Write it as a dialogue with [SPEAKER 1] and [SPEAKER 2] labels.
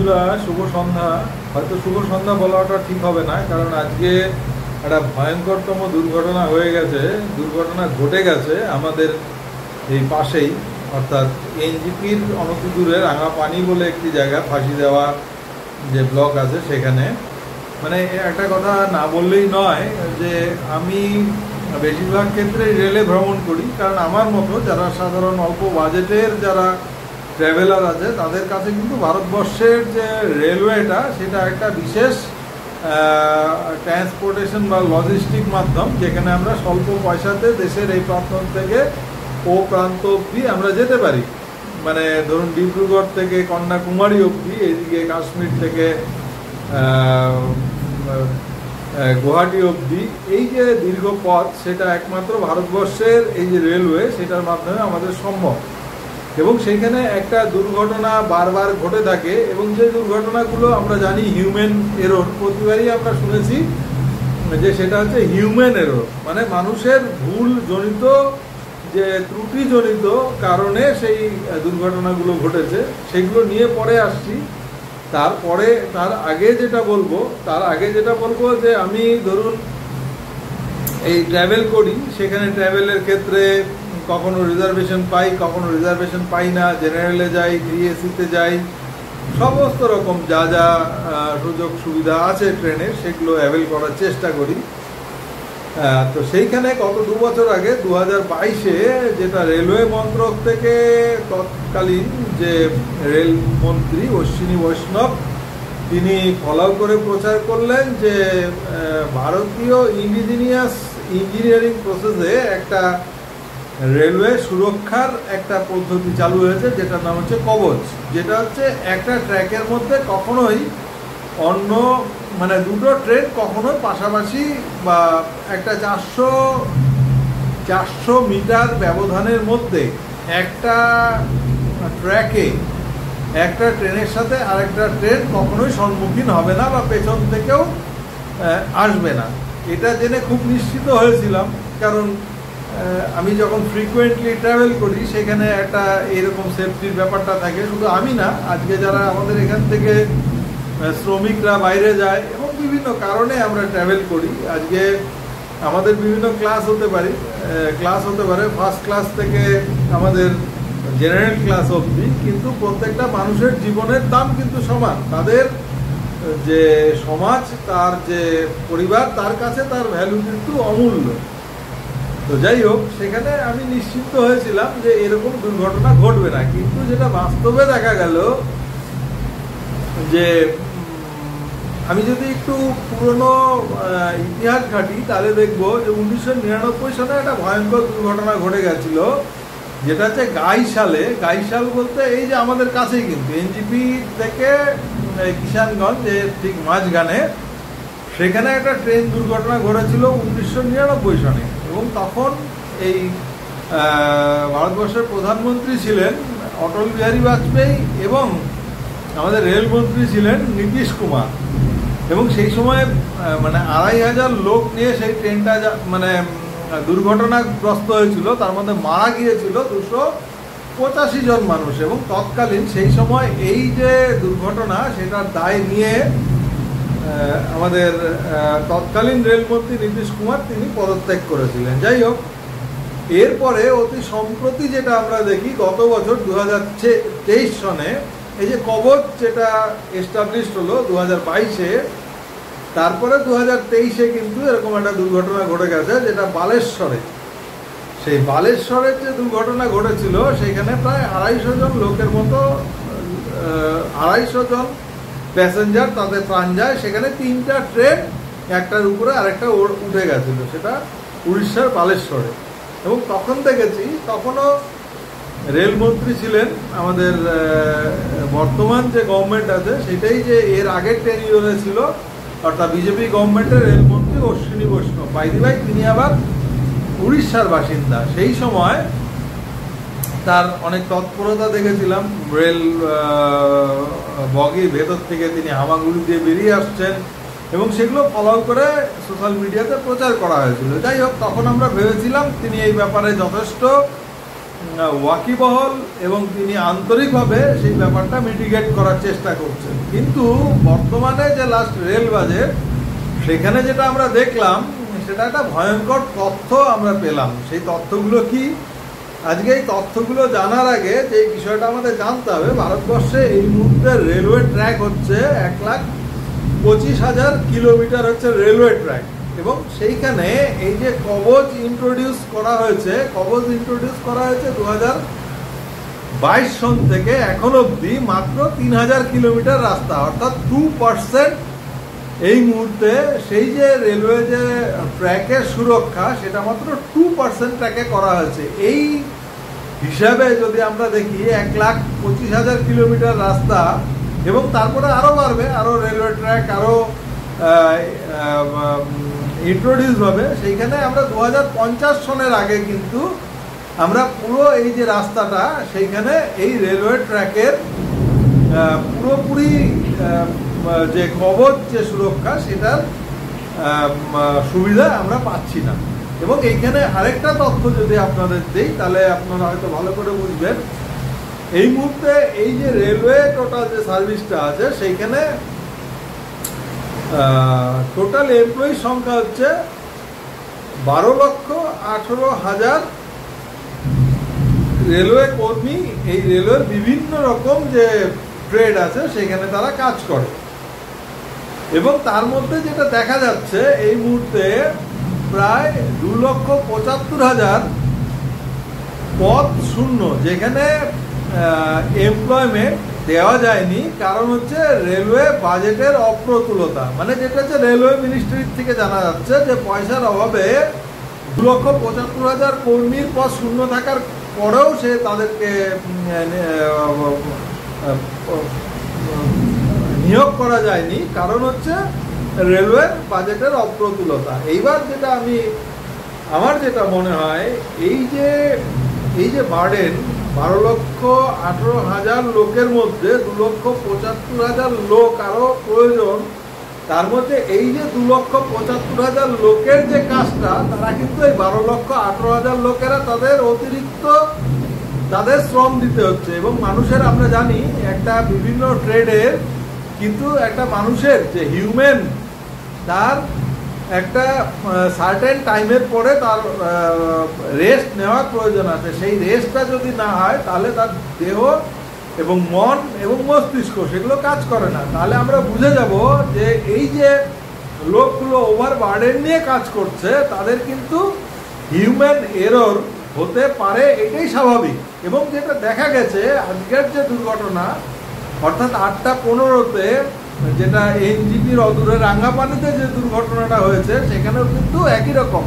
[SPEAKER 1] বন্ধুরা, শুভ সন্ধ্যা। হয়তো শুভ সন্ধ্যা বলাটা ঠিক হবে না, কারণ আজকে একটা ভয়ঙ্করতম দুর্ঘটনা হয়ে গেছে, দুর্ঘটনা ঘটে গেছে আমাদের এই পাশেই, অর্থাৎ এনজিপির অনতি দূরে রাঙাপানি বলে একটি জায়গা, ফাঁসি দেওয়া যে ব্লক আছে সেখানে। মানে একটা কথা না বললেই নয় যে আমি বেশিরভাগ ক্ষেত্রে রেলে ভ্রমণ করি, কারণ আমার মতো যারা সাধারণ অল্প বাজেটের যারা ট্রাভেলার আছে তাদের কাছে কিন্তু ভারতবর্ষের যে রেলওয়েটা সেটা একটা বিশেষ ট্রান্সপোর্টেশন বা লজিস্টিক মাধ্যম, যেখানে আমরা স্বল্প পয়সাতে দেশের এই প্রান্ত থেকে ও প্রান্ত অবধি আমরা যেতে পারি। মানে ধরুন ডিব্রুগড় থেকে কন্যাকুমারী অবধি, এইদিকে কাশ্মীর থেকে গুয়াহাটি অবধি, এই যে দীর্ঘ পথ সেটা একমাত্র ভারতবর্ষের এই যে রেলওয়ে সেটার মাধ্যমে আমাদের সম্ভব। এবং সেইখানে একটা দুর্ঘটনা বারবার ঘটে থাকে, এবং যে দুর্ঘটনাগুলো আমরা জানি হিউম্যান এরর, প্রতিবারই আমরা শুনেছি যে সেটা হচ্ছে হিউম্যান এরর, মানে মানুষের ভুল জনিত যে ত্রুটিজনিত কারণে সেই দুর্ঘটনাগুলো ঘটেছে। সেগুলো নিয়ে পরে আসছি। তার আগে যেটা বলবো যে আমি ধরুন এই ট্রাভেল করি, সেখানে ট্রাভেলের ক্ষেত্রে কখনো রিজার্ভেশন পাই, কখনো রিজার্ভেশন পাই না, জেনারেলে যাই, 3AC-তে যাই, সমস্ত রকম যা যা সুযোগ সুবিধা আছে ট্রেনের সেগুলো অ্যাভেল করার চেষ্টা করি। তো সেইখানে গত 2 বছর আগে 2022-এ যেটা রেলওয়ে মন্ত্রক থেকে তৎকালীন যে রেলমন্ত্রী অশ্বিনী বৈষ্ণব তিনি ফলো করে প্রচার করলেন যে ভারতীয় ইন্ডিজিনিয়াস ইঞ্জিনিয়ারিং প্রসেসে একটা রেলওয়ে সুরক্ষার একটা পদ্ধতি চালু হয়েছে, যেটার নাম হচ্ছে কবচ। যেটা হচ্ছে একটা ট্র্যাকের মধ্যে কখনোই অন্য মানে দুটো ট্রেন কখনোই পাশাপাশি বা একটা 400 মিটার ব্যবধানের মধ্যে একটা ট্র্যাকে একটা ট্রেনের সাথে আরেকটা ট্রেন কখনোই সম্মুখীন হবে না বা পেছন থেকেও আসবে না। এটা জেনে খুব নিশ্চিত হয়েছিলাম, কারণ আমি যখন ফ্রিকুয়েন্টলি ট্রাভেল করি সেখানে একটা এরকম সেফটির ব্যাপারটা থাকে। শুধু আমি না, আজকে যারা আমাদের এখান থেকে শ্রমিকরা বাইরে যায় এবং বিভিন্ন কারণে আমরা ট্রাভেল করি, আজকে আমাদের বিভিন্ন ক্লাস হতে পারে, ফার্স্ট ক্লাস থেকে আমাদের জেনারেল ক্লাস অবধি, কিন্তু প্রত্যেকটা মানুষের জীবনের দাম কিন্তু সমান। তাদের যে সমাজ, তার যে পরিবার, তার কাছে তার ভ্যালু কিন্তু অমূল্য। তো যাই হোক, সেখানে আমি নিশ্চিত হয়েছিলাম যে এরকম দুর্ঘটনা ঘটবে না, কিন্তু যেটা বাস্তবে দেখা গেল যে আমি যদি একটু পুরনো ইতিহাস ঘাঁটি তাহলে দেখবো যে 1999 সালে একটা ভয়ঙ্কর দুর্ঘটনা ঘটে গেছিল, যেটা হচ্ছে গাইশাল বলতে এই যে আমাদের কাছেই, কিন্তু এনজিপি থেকে কিষানগঞ্জ ঠিক মাঝখানে, সেখানে একটা ট্রেন দুর্ঘটনা ঘটেছিল 1999 সালে। এবং তখন এই ভারতবর্ষের প্রধানমন্ত্রী ছিলেন অটল বিহারী বাজপেয়ী এবং আমাদের রেলমন্ত্রী ছিলেন নীতিশ কুমার। এবং সেই সময় মানে 2500 লোক নিয়ে সেই ট্রেনটা মানে দুর্ঘটনাগ্রস্ত হয়েছিল, তার মধ্যে মারা গিয়েছিল 285 জন মানুষ। এবং তৎকালীন সেই সময় এই যে দুর্ঘটনা সেটার দায় নিয়ে আমাদের তৎকালীন রেলমন্ত্রী নীতিশ কুমার তিনি পদত্যাগ করেছিলেন। যাই হোক, এরপরে অতি সম্প্রতি যেটা আমরা দেখি, গত বছর 2023 সনে এই যে কবচ যেটা এস্টাবলিশড হলো 2022-এ, তারপরে 2023-এ কিন্তু এরকম একটা দুর্ঘটনা ঘটে গেছে, যেটা বালেশ্বরে। সেই বালেশ্বরের যে দুর্ঘটনা ঘটেছিল সেখানে প্রায় 250 জন লোকের মতো, 250 জন প্যাসেঞ্জার তাদের প্রাণ যায়। সেখানে 3টা ট্রেন একটার উপরে আরেকটা উঠে গেছিল, সেটা উড়িষ্যার বালেশ্বরে। এবং তখন দেখেছি, তখনও রেলমন্ত্রী ছিলেন আমাদের বর্তমান যে গভর্নমেন্ট আছে সেটাই, যে এর আগের টেনিওরে ছিল, অর্থাৎ বিজেপি গভর্নমেন্টের রেলমন্ত্রী অশ্বিনী বৈষ্ণব। বাইদি ভাই তিনি আবার উড়িষ্যার বাসিন্দা। সেই সময় তার অনেক তৎপরতা দেখেছিলাম, রেল বগির ভেতর থেকে তিনি হামাগুড়ি দিয়ে বেরিয়ে আসছেন, এবং সেগুলো ফলো করে সোশ্যাল মিডিয়াতে প্রচার করা হয়েছিল। যাই হোক, তখন আমরা ভেবেছিলাম তিনি এই ব্যাপারে যথেষ্ট ওয়াকিবহল এবং তিনি আন্তরিকভাবে সেই ব্যাপারটা মিটিগেট করার চেষ্টা করছেন। কিন্তু বর্তমানে যে লাস্ট রেল বাজেট, সেখানে যেটা আমরা দেখলাম সেটা একটা ভয়ঙ্কর তথ্য আমরা পেলাম। সেই তথ্যগুলো কি, আজকে এই তথ্যগুলো জানার আগে যে বিষয়টা আমাদের জানতে হবে, ভারতবর্ষে এই মুহূর্তে রেলওয়ে ট্র্যাক হচ্ছে 1,25,000 কিলোমিটার হচ্ছে রেলওয়ে ট্র্যাক। এবং সেইখানে এই যে কবচ ইন্ট্রোডিউস করা হয়েছে 2022 সন থেকে এখন অবধি মাত্র 3,000 কিলোমিটার রাস্তা, অর্থাৎ 2% এই মুহূর্তে সেই যে রেলওয়ে যে ট্র্যাকের সুরক্ষা সেটা মাত্র 2% ট্র্যাকে করা হয়েছে। এই হিসাবে যদি আমরা দেখি 1,25,000 কিলোমিটার রাস্তা, এবং তারপরে আরও বাড়বে, আরও রেলওয়ে ট্র্যাক আরও ইন্ট্রোডিউস হবে। সেইখানে আমরা 2050 সনের আগে কিন্তু আমরা পুরো এই যে রাস্তাটা, সেইখানে এই রেলওয়ে ট্র্যাকের পুরোপুরি যে কবচ যে সুরক্ষা সেটার সুবিধা আমরা পাচ্ছি না। এবং এইখানে আরেকটা তথ্য যদি আপনাদের দিই তাহলে আপনারা হয়তো ভালো করে বুঝবেন। এই মুহূর্তে এই যে রেলওয়ে টোটাল যে সার্ভিসটা আছে সেইখানে টোটাল এমপ্লয়ি সংখ্যা হচ্ছে 12,18,000 রেলওয়ে কর্মী। এই রেলওয়ের বিভিন্ন রকম যে ট্রেড আছে সেখানে তারা কাজ করে। এবং তার মধ্যে যেটা দেখা যাচ্ছে এই মুহূর্তে প্রায় 2,75,000 পদ শূন্য, যেখানে এমপ্লয়মেন্ট দেওয়া যায়নি। কারণ হচ্ছে রেলওয়ে বাজেটের অপ্রতুলতা, মানে যেটা হচ্ছে রেলওয়ে মিনিস্ট্রির থেকে জানা যাচ্ছে যে পয়সার অভাবে 2,75,000 কর্মীর পদ শূন্য থাকার পরেও সে তাদেরকে নিয়োগ করা যায়নি। কারণ হচ্ছে রেলওয়ের বাজেটের অপ্রতুলতা। এইবার যেটা আমার যেটা মনে হয়, এই যে বার্ডেন 12,18,000 লোকের মধ্যে 2,75,000 লোক আরো প্রয়োজন। তার মধ্যে এই যে 2,75,000 লোকের যে কাজটা, তারা কিন্তু এই 12,18,000 লোকেরা তাদের অতিরিক্ত তাদের শ্রম দিতে হচ্ছে। এবং মানুষের আমরা জানি একটা বিভিন্ন ট্রেডের কিন্তু একটা মানুষের যে হিউম্যান, তার একটা সার্টেন টাইমের পরে তার রেস্ট নেওয়ার প্রয়োজন আছে। সেই রেস্টটা যদি না হয় তাহলে তার দেহ এবং মন এবং মস্তিষ্ক সেগুলো কাজ করে না। তাহলে আমরা বুঝে যাব যে এই যে লোকগুলো ওভার বার্ডেন নিয়ে কাজ করছে তাদের কিন্তু হিউম্যান এরর হতে পারে, এটাই স্বাভাবিক। এবং যেটা দেখা গেছে আজকের যে দুর্ঘটনা, অর্থাৎ 8:15-তে যেটা এনজিপির অদূরে রাঙ্গাপানিতে যে দুর্ঘটনাটা হয়েছে, সেখানেও কিন্তু একই রকম